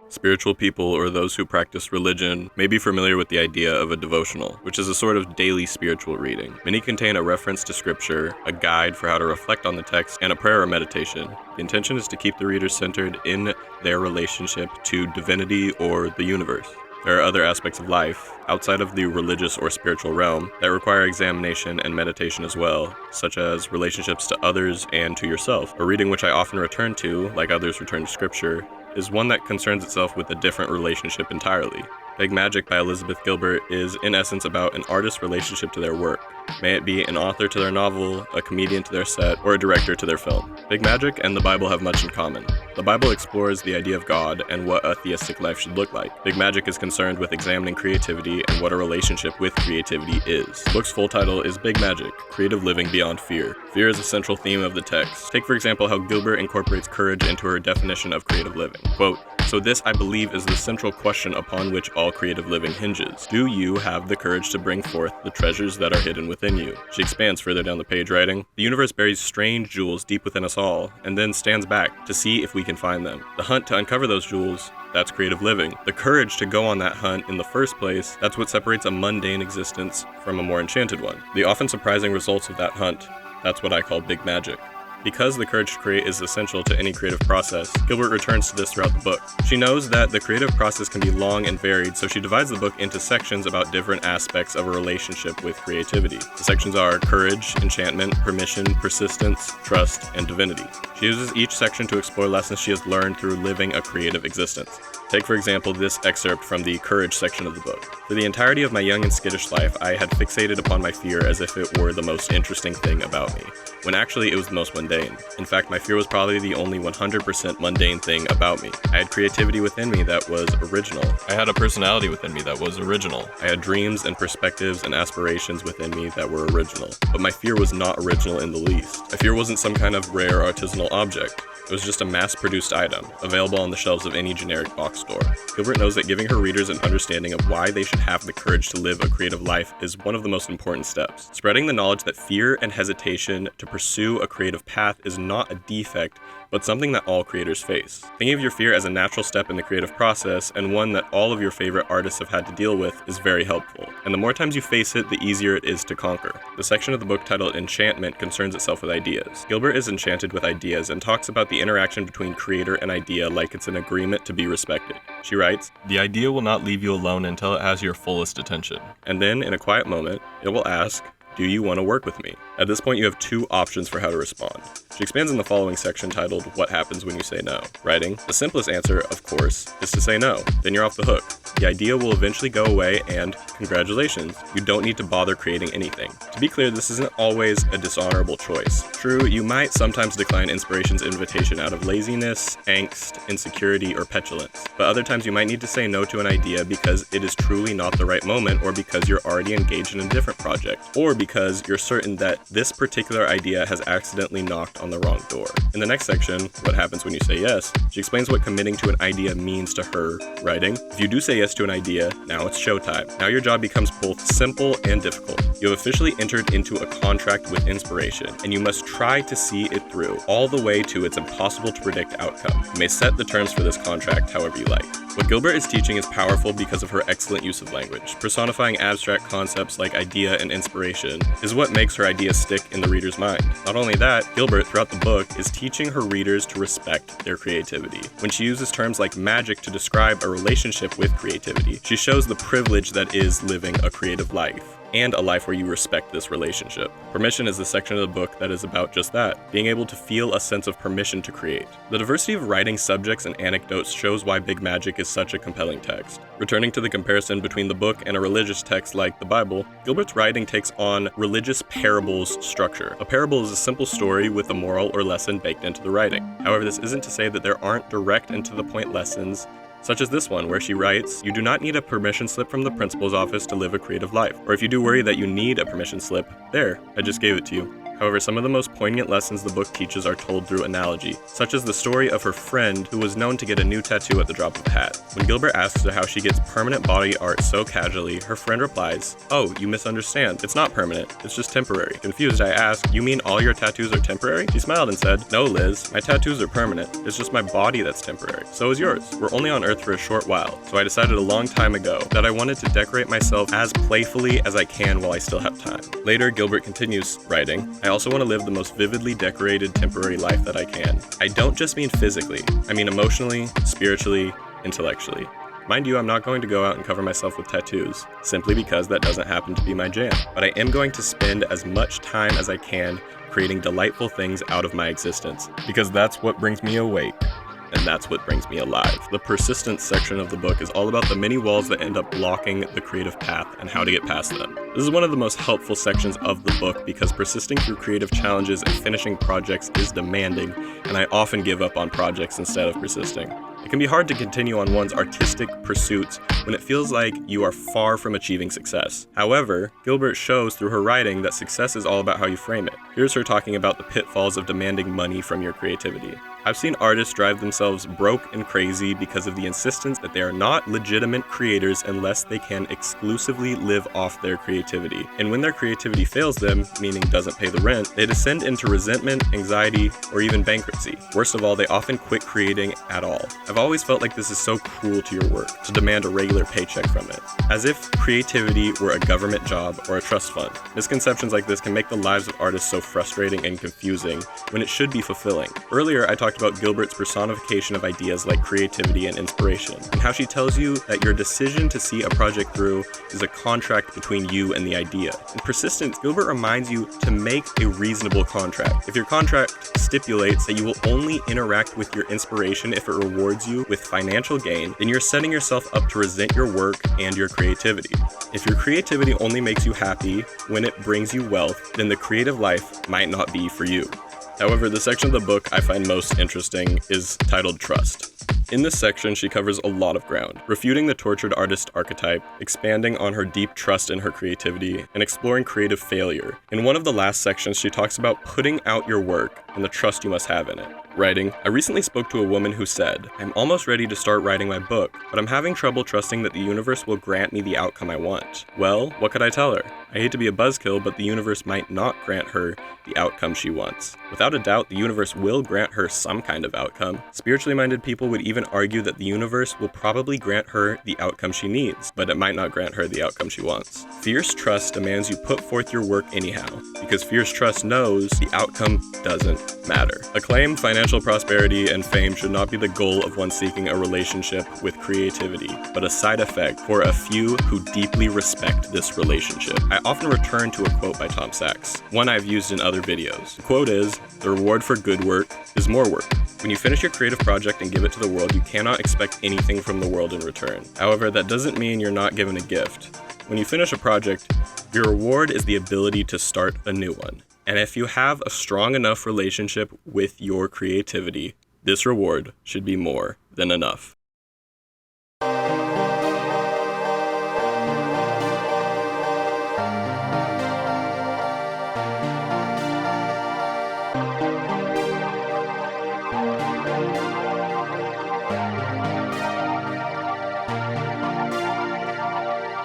Spiritual people, or those who practice religion, may be familiar with the idea of a devotional, which is a sort of daily spiritual reading. Many contain a reference to scripture, a guide for how to reflect on the text, and a prayer or meditation. The intention is to keep the reader centered in their relationship to divinity or the universe. There are other aspects of life, outside of the religious or spiritual realm, that require examination and meditation as well, such as relationships to others and to yourself. A reading which I often return to, like others return to scripture, is one that concerns itself with a different relationship entirely. Big Magic by Elizabeth Gilbert is in essence about an artist's relationship to their work. May it be an author to their novel, a comedian to their set, or a director to their film. Big Magic and the Bible have much in common. The Bible explores the idea of God and what a theistic life should look like. Big Magic is concerned with examining creativity and what a relationship with creativity is. The book's full title is Big Magic: Creative Living Beyond Fear. Fear is a central theme of the text. Take for example how Gilbert incorporates courage into her definition of creative living. Quote, "So this, I believe, is the central question upon which all creative living hinges. Do you have the courage to bring forth the treasures that are hidden within you?" She expands further down the page, writing, "The universe buries strange jewels deep within us all, and then stands back to see if we can find them. The hunt to uncover those jewels, that's creative living. The courage to go on that hunt in the first place, that's what separates a mundane existence from a more enchanted one. The often surprising results of that hunt, that's what I call big magic." Because the courage to create is essential to any creative process, Gilbert returns to this throughout the book. She knows that the creative process can be long and varied, so she divides the book into sections about different aspects of a relationship with creativity. The sections are courage, enchantment, permission, persistence, trust, and divinity. She uses each section to explore lessons she has learned through living a creative existence. Take, for example, this excerpt from the courage section of the book. "For the entirety of my young and skittish life, I had fixated upon my fear as if it were the most interesting thing about me, when actually it was the most mundane. In fact, my fear was probably the only 100% mundane thing about me. I had creativity within me that was original. I had a personality within me that was original. I had dreams and perspectives and aspirations within me that were original. But my fear was not original in the least. My fear wasn't some kind of rare artisanal object. It was just a mass-produced item, available on the shelves of any generic box store." Gilbert knows that giving her readers an understanding of why they should have the courage to live a creative life is one of the most important steps. Spreading the knowledge that fear and hesitation to pursue a creative path is not a defect, but something that all creators face. Thinking of your fear as a natural step in the creative process, and one that all of your favorite artists have had to deal with, is very helpful. And the more times you face it, the easier it is to conquer. The section of the book titled Enchantment concerns itself with ideas. Gilbert is enchanted with ideas and talks about the interaction between creator and idea like it's an agreement to be respected. She writes, "The idea will not leave you alone until it has your fullest attention. And then, in a quiet moment, it will ask, 'Do you want to work with me?' At this point, you have two options for how to respond." She expands in the following section titled, "What happens when you say no?" writing, "The simplest answer, of course, is to say no. Then you're off the hook. The idea will eventually go away and, congratulations, you don't need to bother creating anything." To be clear, this isn't always a dishonorable choice. True, you might sometimes decline inspiration's invitation out of laziness, angst, insecurity, or petulance. But other times you might need to say no to an idea because it is truly not the right moment, or because you're already engaged in a different project, or because you're certain that this particular idea has accidentally knocked on the wrong door. In the next section, What Happens When You Say Yes, she explains what committing to an idea means to her, writing, "If you do say yes to an idea, now it's showtime. Now your job becomes both simple and difficult. You have officially entered into a contract with inspiration, and you must try to see it through, all the way to its impossible to predict outcome. You may set the terms for this contract however you like." What Gilbert is teaching is powerful because of her excellent use of language. Personifying abstract concepts like idea and inspiration is what makes her ideas stick in the reader's mind. Not only that, Gilbert, throughout the book, is teaching her readers to respect their creativity. When she uses terms like magic to describe a relationship with creativity, she shows the privilege that is living a creative life, and a life where you respect this relationship. Permission is the section of the book that is about just that, being able to feel a sense of permission to create. The diversity of writing subjects and anecdotes shows why Big Magic is such a compelling text. Returning to the comparison between the book and a religious text like the Bible, Gilbert's writing takes on religious parables structure. A parable is a simple story with a moral or lesson baked into the writing. However, this isn't to say that there aren't direct and to-the-point lessons, such as this one, where she writes, "You do not need a permission slip from the principal's office to live a creative life. Or if you do worry that you need a permission slip, there, I just gave it to you. However, some of the most poignant lessons the book teaches are told through analogy, such as the story of her friend who was known to get a new tattoo at the drop of a hat. When Gilbert asks her how she gets permanent body art so casually, her friend replies, "Oh, you misunderstand. It's not permanent. It's just temporary." Confused, I ask, "You mean all your tattoos are temporary?" She smiled and said, "No, Liz, my tattoos are permanent. It's just my body that's temporary. So is yours. We're only on Earth for a short while. So I decided a long time ago that I wanted to decorate myself as playfully as I can while I still have time." Later, Gilbert continues writing, "I also want to live the most vividly decorated temporary life that I can. I don't just mean physically. I mean emotionally, spiritually, intellectually. Mind you, I'm not going to go out and cover myself with tattoos, simply because that doesn't happen to be my jam. But I am going to spend as much time as I can creating delightful things out of my existence, because that's what brings me awake. And that's what brings me alive." The persistence section of the book is all about the many walls that end up blocking the creative path and how to get past them. This is one of the most helpful sections of the book because persisting through creative challenges and finishing projects is demanding, and I often give up on projects instead of persisting. It can be hard to continue on one's artistic pursuits when it feels like you are far from achieving success. However, Gilbert shows through her writing that success is all about how you frame it. Here's her talking about the pitfalls of demanding money from your creativity. "I've seen artists drive themselves broke and crazy because of the insistence that they are not legitimate creators unless they can exclusively live off their creativity. And when their creativity fails them, meaning doesn't pay the rent, they descend into resentment, anxiety, or even bankruptcy. Worst of all, they often quit creating at all. I've always felt like this is so cruel to your work, to demand a regular paycheck from it. As if creativity were a government job or a trust fund. Misconceptions like this can make the lives of artists so frustrating and confusing when it should be fulfilling." Earlier, I talked about Gilbert's personification of ideas like creativity and inspiration, and how she tells you that your decision to see a project through is a contract between you and the idea. In Persistence, Gilbert reminds you to make a reasonable contract. If your contract stipulates that you will only interact with your inspiration if it rewards you with financial gain, then you're setting yourself up to resent your work and your creativity. If your creativity only makes you happy when it brings you wealth, then the creative life might not be for you. However, the section of the book I find most interesting is titled Trust. In this section, she covers a lot of ground, refuting the tortured artist archetype, expanding on her deep trust in her creativity, and exploring creative failure. In one of the last sections, she talks about putting out your work and the trust you must have in it. Writing, "I recently spoke to a woman who said, 'I'm almost ready to start writing my book, but I'm having trouble trusting that the universe will grant me the outcome I want.' Well, what could I tell her? I hate to be a buzzkill, but the universe might not grant her the outcome she wants. Without a doubt, the universe will grant her some kind of outcome. Spiritually minded people would even argue that the universe will probably grant her the outcome she needs, but it might not grant her the outcome she wants. Fierce trust demands you put forth your work anyhow, because fierce trust knows the outcome doesn't matter." Acclaim, financial prosperity, and fame should not be the goal of one seeking a relationship with creativity, but a side effect for a few who deeply respect this relationship. I often return to a quote by Tom Sachs, one I've used in other videos. The quote is, "The reward for good work is more work." When you finish your creative project and give it to the world, you cannot expect anything from the world in return. However, that doesn't mean you're not given a gift. When you finish a project, your reward is the ability to start a new one. And if you have a strong enough relationship with your creativity, this reward should be more than enough.